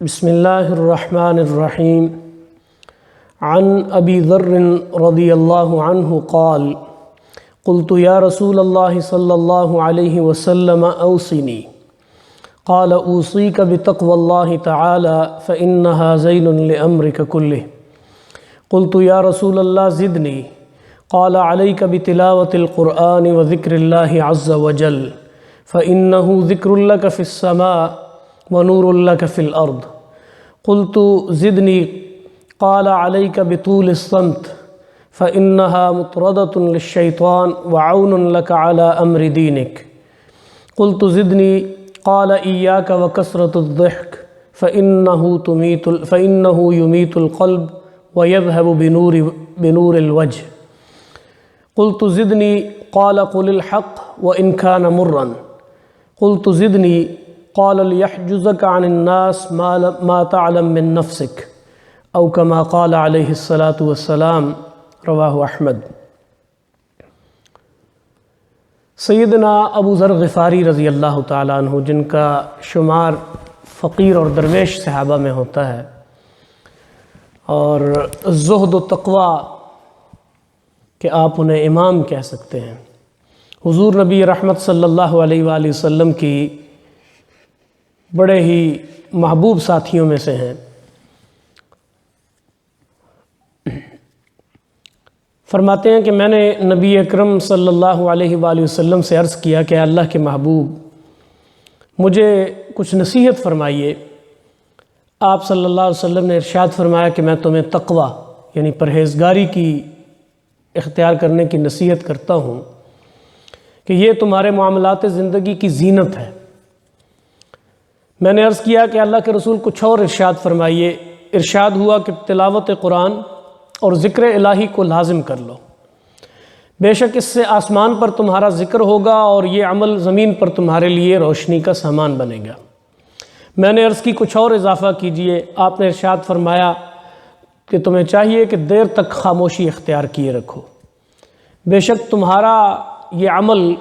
بسم اللہ الرحمن الرحیم عن ابی ذر رضی اللہ عنہ قال قلت یا رسول اللہ صلی اللہ علیہ وسلم اوصنی قال اوصیک بتقوى اللہ تعالی فإنها زین لأمرک کلہ قلت یا رسول اللہ زدنی قال علیک بتلاوة القرآن وذکر اللہ عز وجل فإنه ذکر لک فی السماء ونور لک فی الارض قلت زدنی قال علیک بطول الصمت فإنها مطردة للشیطان وعون لک علی امر دینک قلت زدنی قال ایاک وکثرة الضحک فإنه يميت القلب ويذهب بنور الوجه قلت زدنی قال قل الحق وإن كان مرا قلت زدنی قال ليحجزك عن الناس ما تعلم من نفسك او كما قال عليه الصلاة والسلام رواہ احمد۔ سیدنا ابو ذر غفاری رضی اللہ تعالیٰ عنہ، جن کا شمار فقیر اور درویش صحابہ میں ہوتا ہے اور زہد و تقوی کہ آپ انہیں امام کہہ سکتے ہیں، حضور نبی رحمت صلی اللہ علیہ وآلہ وسلم کی بڑے ہی محبوب ساتھیوں میں سے ہیں۔ فرماتے ہیں کہ میں نے نبی اکرم صلی اللہ علیہ وآلہ وسلم سے عرض کیا کہ اللہ کے محبوب مجھے کچھ نصیحت فرمائیے۔ آپ صلی اللہ علیہ وسلم نے ارشاد فرمایا کہ میں تمہیں تقوی یعنی پرہیزگاری کی اختیار کرنے کی نصیحت کرتا ہوں کہ یہ تمہارے معاملات زندگی کی زینت ہے۔ میں نے عرض کیا کہ اللہ کے رسول کچھ اور ارشاد فرمائیے۔ ارشاد ہوا کہ تلاوت قرآن اور ذکر الہی کو لازم کر لو، بے شک اس سے آسمان پر تمہارا ذکر ہوگا اور یہ عمل زمین پر تمہارے لیے روشنی کا سامان بنے گا۔ میں نے عرض کی کچھ اور اضافہ کیجئے۔ آپ نے ارشاد فرمایا کہ تمہیں چاہیے کہ دیر تک خاموشی اختیار کیے رکھو، بے شک تمہارا یہ عمل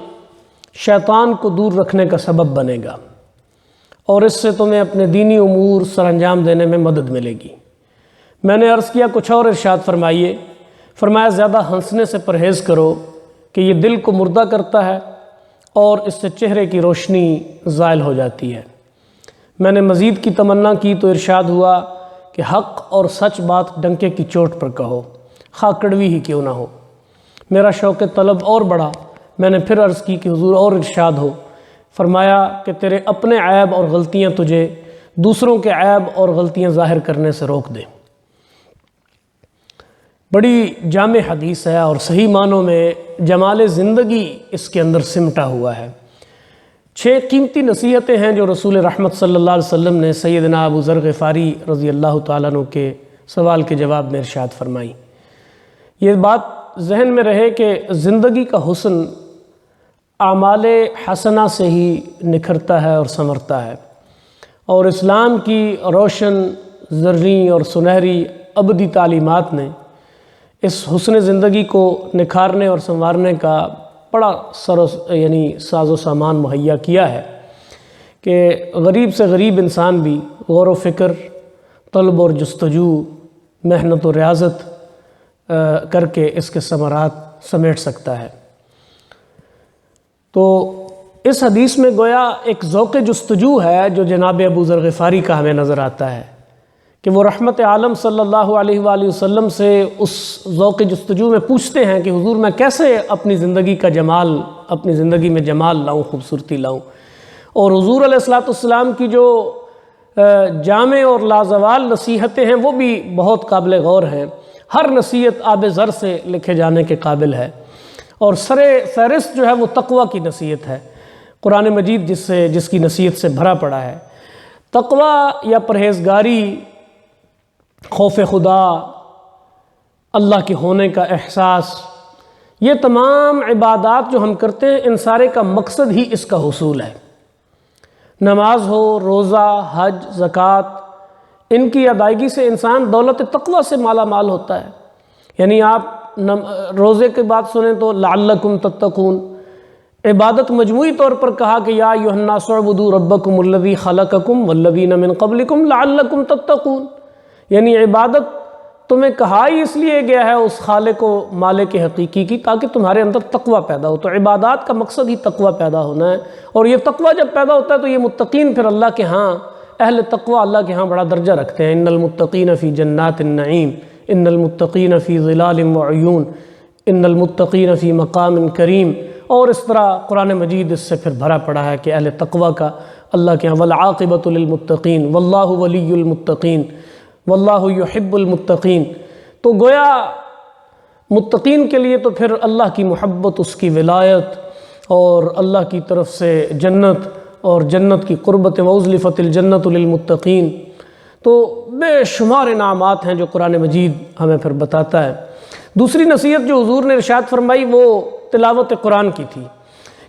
شیطان کو دور رکھنے کا سبب بنے گا اور اس سے تمہیں اپنے دینی امور سر انجام دینے میں مدد ملے گی۔ میں نے عرض کیا کچھ اور ارشاد فرمائیے۔ فرمایا زیادہ ہنسنے سے پرہیز کرو کہ یہ دل کو مردہ کرتا ہے اور اس سے چہرے کی روشنی زائل ہو جاتی ہے۔ میں نے مزید کی تمنا کی تو ارشاد ہوا کہ حق اور سچ بات ڈنکے کی چوٹ پر کہو، خواہ کڑوی ہی کیوں نہ ہو۔ میرا شوق طلب اور بڑھا۔ میں نے پھر عرض کی کہ حضور اور ارشاد ہو۔ فرمایا کہ تیرے اپنے عیب اور غلطیاں تجھے دوسروں کے عیب اور غلطیاں ظاہر کرنے سے روک دیں۔ بڑی جامع حدیث ہے اور صحیح معنوں میں جمال زندگی اس کے اندر سمٹا ہوا ہے۔ 6 قیمتی نصیحتیں ہیں جو رسول رحمت صلی اللہ علیہ وسلم نے سیدنا ابو ذر غفاری رضی اللہ تعالیٰ عنہ کے سوال کے جواب میں ارشاد فرمائی۔ یہ بات ذہن میں رہے کہ زندگی کا حسن اعمال حسنہ سے ہی نکھرتا ہے اور ثمرتا ہے، اور اسلام کی روشن زرعی اور سنہری ابدی تعلیمات نے اس حسن زندگی کو نکھارنے اور سنوارنے کا بڑا ساز و سامان مہیا کیا ہے کہ غریب سے غریب انسان بھی غور و فکر، طلب اور جستجو، محنت و ریاضت کر کے اس کے ثمرات سمیٹ سکتا ہے۔ تو اس حدیث میں گویا ایک ذوق جستجو ہے جو جناب ابو ذر غفاری کا ہمیں نظر آتا ہے کہ وہ رحمت عالم صلی اللہ علیہ وآلہ وسلم سے اس ذوق جستجو میں پوچھتے ہیں کہ حضور میں کیسے اپنی زندگی کا جمال، اپنی زندگی میں جمال لاؤں، خوبصورتی لاؤں۔ اور حضور علیہ السلام کی جو جامع اور لازوال نصیحتیں ہیں وہ بھی بہت قابل غور ہیں۔ ہر نصیحت آب زر سے لکھے جانے کے قابل ہے، اور سر فہرست جو ہے وہ تقوی کی نصیحت ہے۔ قرآن مجید جس کی نصیحت سے بھرا پڑا ہے۔ تقوی یا پرہیزگاری، خوف خدا، اللہ کے ہونے کا احساس، یہ تمام عبادات جو ہم کرتے ہیں ان سارے کا مقصد ہی اس کا حصول ہے۔ نماز ہو، روزہ، حج، زکوٰۃ، ان کی ادائیگی سے انسان دولت تقوی سے مالا مال ہوتا ہے۔ یعنی آپ روزے کی بات سنیں تو لعلکم تتقون، عبادت مجموعی طور پر کہا کہ یا ایھا الناس اعبدوا ربکم الذی خلقکم والذین من قبلکم لعلکم تتقون، یعنی عبادت تمہیں کہا ہی اس لیے گیا ہے اس خالق و مالک حقیقی کی تاکہ تمہارے اندر تقوی پیدا ہو۔ تو عبادات کا مقصد ہی تقوی پیدا ہونا ہے، اور یہ تقوی جب پیدا ہوتا ہے تو یہ متقین پھر اللہ کے ہاں، اہل تقوی اللہ کے ہاں بڑا درجہ رکھتے ہیں۔ ان المتقین فی جنات النعیم، ان المتقین فی ظلال وعیون، ان المتقین فی مقام کریم، اور اس طرح قرآن مجید اس سے پھر بھرا پڑا ہے کہ اہل تقوی کا اللہ کے ہاں والعاقبۃ للمتقین واللہ ولی المتقین واللہ یحب المتقین۔ تو گویا متقین کے لیے تو پھر اللہ کی محبت، اس کی ولایت، اور اللہ کی طرف سے جنت، اور جنت کی قربت، وَأُزْلِفَتِ الْجَنَّةُ لِلْمُتَّقِينَ۔ تو بے شمار انعامات ہیں جو قرآن مجید ہمیں پھر بتاتا ہے۔ دوسری نصیحت جو حضور نے ارشاد فرمائی وہ تلاوت قرآن کی تھی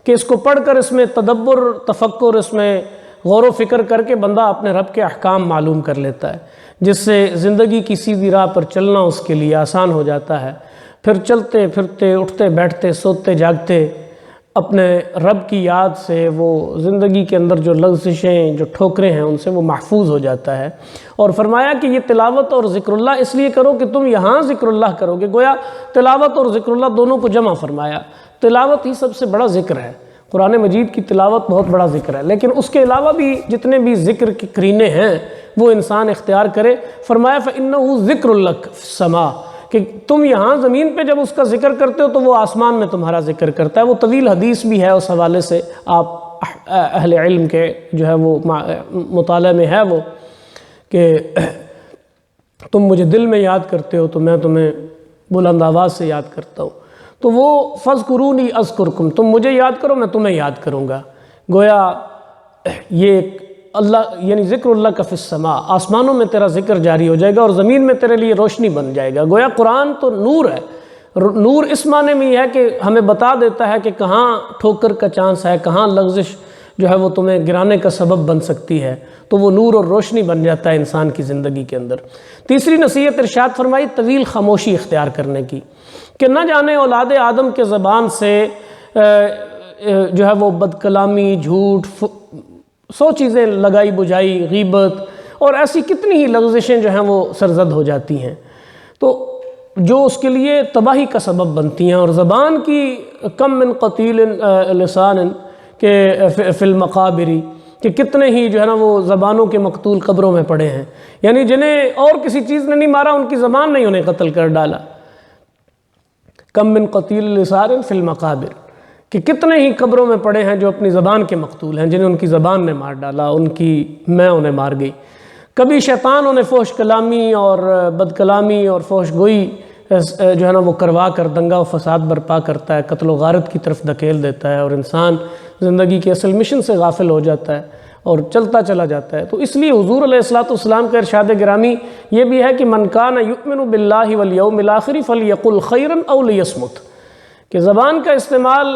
کہ اس کو پڑھ کر اس میں تدبر، تفکر، اس میں غور و فکر کر کے بندہ اپنے رب کے احکام معلوم کر لیتا ہے، جس سے زندگی کی سیدھی راہ پر چلنا اس کے لیے آسان ہو جاتا ہے۔ پھر چلتے پھرتے، اٹھتے بیٹھتے، سوتے جاگتے اپنے رب کی یاد سے وہ زندگی کے اندر جو لغزشیں، جو ٹھوکریں ہیں، ان سے وہ محفوظ ہو جاتا ہے۔ اور فرمایا کہ یہ تلاوت اور ذکر اللہ اس لیے کرو کہ تم یہاں ذکر اللہ کرو گے۔ گویا تلاوت اور ذکر اللہ دونوں کو جمع فرمایا۔ تلاوت ہی سب سے بڑا ذکر ہے، قرآن مجید کی تلاوت بہت بڑا ذکر ہے، لیکن اس کے علاوہ بھی جتنے بھی ذکر کے قرینے ہیں وہ انسان اختیار کرے۔ فرمایا فَإِنَّهُ ذِكْرٌ لَكَ فِي السَّمَاءِ، کہ تم یہاں زمین پہ جب اس کا ذکر کرتے ہو تو وہ آسمان میں تمہارا ذکر کرتا ہے۔ وہ طویل حدیث بھی ہے، اس حوالے سے آپ اہل علم کے جو ہے وہ مطالعہ میں ہے وہ کہ تم مجھے دل میں یاد کرتے ہو تو میں تمہیں بلند آواز سے یاد کرتا ہوں۔ تو وہ فَاذْكُرُونِي أَذْكُرْكُمْ، تم مجھے یاد کرو میں تمہیں یاد کروں گا۔ گویا یہ ایک اللہ، یعنی ذکر اللہ کا فی السماء، آسمانوں میں تیرا ذکر جاری ہو جائے گا اور زمین میں تیرے لیے روشنی بن جائے گا۔ گویا قرآن تو نور ہے، نور اس معنی میں یہ ہے کہ ہمیں بتا دیتا ہے کہ کہاں ٹھوکر کا چانس ہے، کہاں لغزش جو ہے وہ تمہیں گرانے کا سبب بن سکتی ہے، تو وہ نور اور روشنی بن جاتا ہے انسان کی زندگی کے اندر۔ تیسری نصیحت ارشاد فرمائی طویل خاموشی اختیار کرنے کی، کہ نہ جانے اولاد آدم کے زبان سے جو ہے وہ بد کلامی، جھوٹ، 100 چیزیں لگائی بجائی، غیبت اور ایسی کتنی ہی لغزشیں جو ہیں وہ سرزد ہو جاتی ہیں، تو جو اس کے لیے تباہی کا سبب بنتی ہیں۔ اور زبان کی کم من قتیل لسان کے فی المقابر، کہ کتنے ہی جو ہے نا وہ زبانوں کے مقتول قبروں میں پڑے ہیں، یعنی جنہیں اور کسی چیز نے نہیں مارا، ان کی زبان نے انہیں قتل کر ڈالا۔ کم من قتیل لسان فی المقابر، کہ کتنے ہی قبروں میں پڑے ہیں جو اپنی زبان کے مقتول ہیں، جنہیں ان کی زبان نے مار ڈالا، ان کی میں انہیں مار گئی۔ کبھی شیطان انہیں فحش کلامی اور بد کلامی اور فحش گوئی جو ہے نا وہ کروا کر دنگا و فساد برپا کرتا ہے، قتل و غارت کی طرف دھکیل دیتا ہے، اور انسان زندگی کے اصل مشن سے غافل ہو جاتا ہے اور چلتا چلا جاتا ہے۔ تو اس لیے حضور علیہ السلام کا ارشاد گرامی یہ بھی ہے کہ من کان یؤمن باللہ والیوم الآخر فلیقل خیرا او لیصمت، کہ زبان کا استعمال،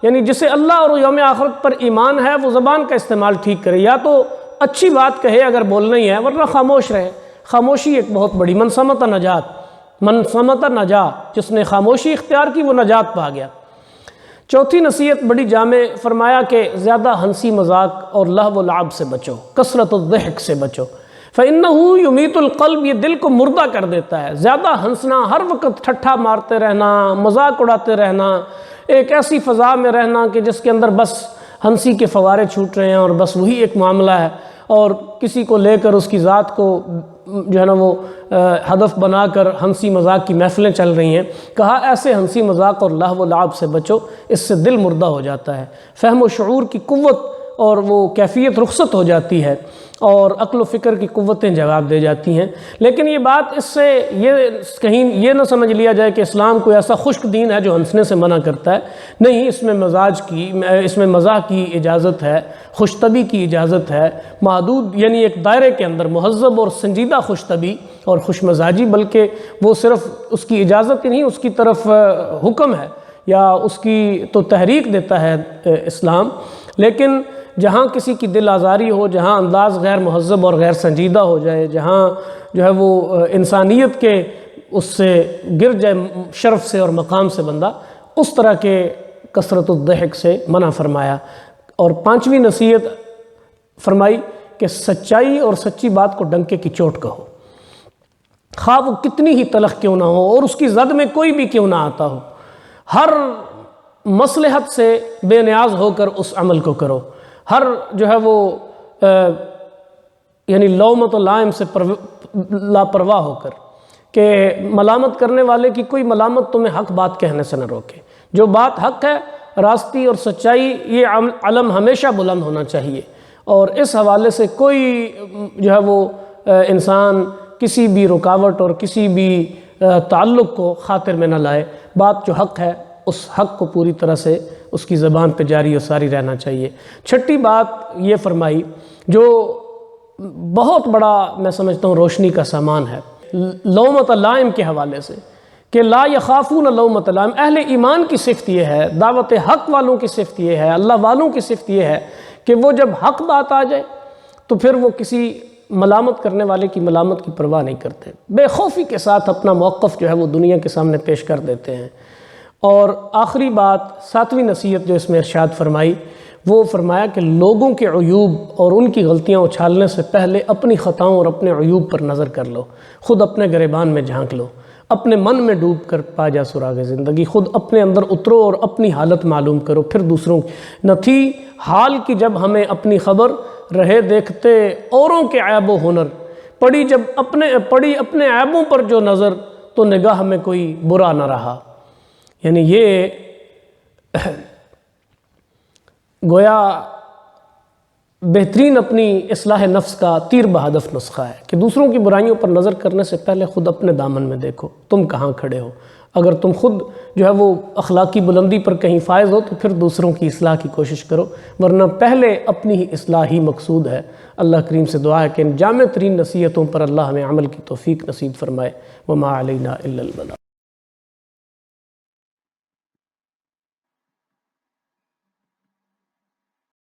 یعنی جسے اللہ اور یوم آخرت پر ایمان ہے وہ زبان کا استعمال ٹھیک کرے، یا تو اچھی بات کہے اگر بولنا ہی ہے، ورنہ خاموش رہے۔ خاموشی ایک بہت بڑی، من صمت نجات، من صمت نجا، جس نے خاموشی اختیار کی وہ نجات پا گیا۔ چوتھی نصیحت بڑی جامع، فرمایا کہ زیادہ ہنسی مذاق اور لہو و لعب سے بچو، کثرت الضحک سے بچو، فَإِنَّهُ يُمِيتُ الْقَلْبِ، یہ دل کو مردہ کر دیتا ہے۔ زیادہ ہنسنا، ہر وقت ٹھٹھا مارتے رہنا، مذاق اڑاتے رہنا، ایک ایسی فضا میں رہنا کہ جس کے اندر بس ہنسی کے فوارے چھوٹ رہے ہیں اور بس وہی ایک معاملہ ہے، اور کسی کو لے کر اس کی ذات کو جو ہے نا وہ ہدف بنا کر ہنسی مذاق کی محفلیں چل رہی ہیں۔ کہا ایسے ہنسی مذاق اور لہو و لعب سے بچو، اس سے دل مردہ ہو جاتا ہے، فہم و شعور کی قوت اور وہ کیفیت رخصت ہو جاتی ہے، اور عقل و فکر کی قوتیں جواب دے جاتی ہیں۔ لیکن یہ بات اس سے یہ کہیں یہ نہ سمجھ لیا جائے کہ اسلام کوئی ایسا خشک دین ہے جو ہنسنے سے منع کرتا ہے، نہیں، اس میں مزاح کی اجازت ہے، خوش طبعی کی اجازت ہے، محدود، یعنی ایک دائرے کے اندر مہذب اور سنجیدہ خوش طبعی اور خوش مزاجی، بلکہ وہ صرف اس کی اجازت ہی نہیں، اس کی طرف حکم ہے یا اس کی تو تحریک دیتا ہے اسلام۔ لیکن جہاں کسی کی دل آزاری ہو، جہاں انداز غیر مہذب اور غیر سنجیدہ ہو جائے، جہاں جو ہے وہ انسانیت کے اس سے گر جائے، شرف سے اور مقام سے بندہ، اس طرح کے کثرت الضحک سے منع فرمایا۔ اور پانچویں نصیحت فرمائی کہ سچائی اور سچی بات کو ڈنکے کی چوٹ کہو، خواہ وہ کتنی ہی تلخ کیوں نہ ہو اور اس کی زد میں کوئی بھی کیوں نہ آتا ہو، ہر مصلحت سے بے نیاز ہو کر اس عمل کو کرو، ہر جو ہے وہ یعنی لومت و لائم سے لاپرواہ ہو کر، کہ ملامت کرنے والے کی کوئی ملامت تمہیں حق بات کہنے سے نہ روکے۔ جو بات حق ہے، راستی اور سچائی، یہ علم ہمیشہ بلند ہونا چاہیے، اور اس حوالے سے کوئی جو ہے وہ انسان کسی بھی رکاوٹ اور کسی بھی تعلق کو خاطر میں نہ لائے۔ بات جو حق ہے اس حق کو پوری طرح سے اس کی زبان پہ جاری و ساری رہنا چاہیے۔ چھٹی بات یہ فرمائی جو بہت بڑا میں سمجھتا ہوں روشنی کا سامان ہے، لومت لائم کے حوالے سے، کہ لا یخافون لومت لائم۔ اہل ایمان کی صفت یہ ہے، دعوت حق والوں کی صفت یہ ہے، اللہ والوں کی صفت یہ ہے کہ وہ جب حق بات آ جائے تو پھر وہ کسی ملامت کرنے والے کی ملامت کی پرواہ نہیں کرتے، بے خوفی کے ساتھ اپنا موقف جو ہے وہ دنیا کے سامنے پیش کر دیتے ہیں۔ اور آخری بات، ساتویں نصیحت جو اس میں ارشاد فرمائی، وہ فرمایا کہ لوگوں کے عیوب اور ان کی غلطیاں اچھالنے سے پہلے اپنی خطاؤں اور اپنے عیوب پر نظر کر لو، خود اپنے گریبان میں جھانک لو، اپنے من میں ڈوب کر پا جا سراغ زندگی، خود اپنے اندر اترو اور اپنی حالت معلوم کرو، پھر دوسروں کی نہ تھی حال کی جب ہمیں اپنی خبر، رہے دیکھتے اوروں کے عیب و ہنر، پڑی اپنے عیبوں پر جو نظر، تو نگاہ میں کوئی برا نہ رہا۔ یعنی یہ گویا بہترین اپنی اصلاح نفس کا تیر بہدف نسخہ ہے کہ دوسروں کی برائیوں پر نظر کرنے سے پہلے خود اپنے دامن میں دیکھو تم کہاں کھڑے ہو۔ اگر تم خود جو ہے وہ اخلاقی بلندی پر کہیں فائز ہو تو پھر دوسروں کی اصلاح کی کوشش کرو، ورنہ پہلے اپنی ہی اصلاح ہی مقصود ہے۔ اللہ کریم سے دعا ہے کہ ان جامع ترین نصیحتوں پر اللہ ہمیں عمل کی توفیق نصیب فرمائے۔ وما علینا الا البلاغ۔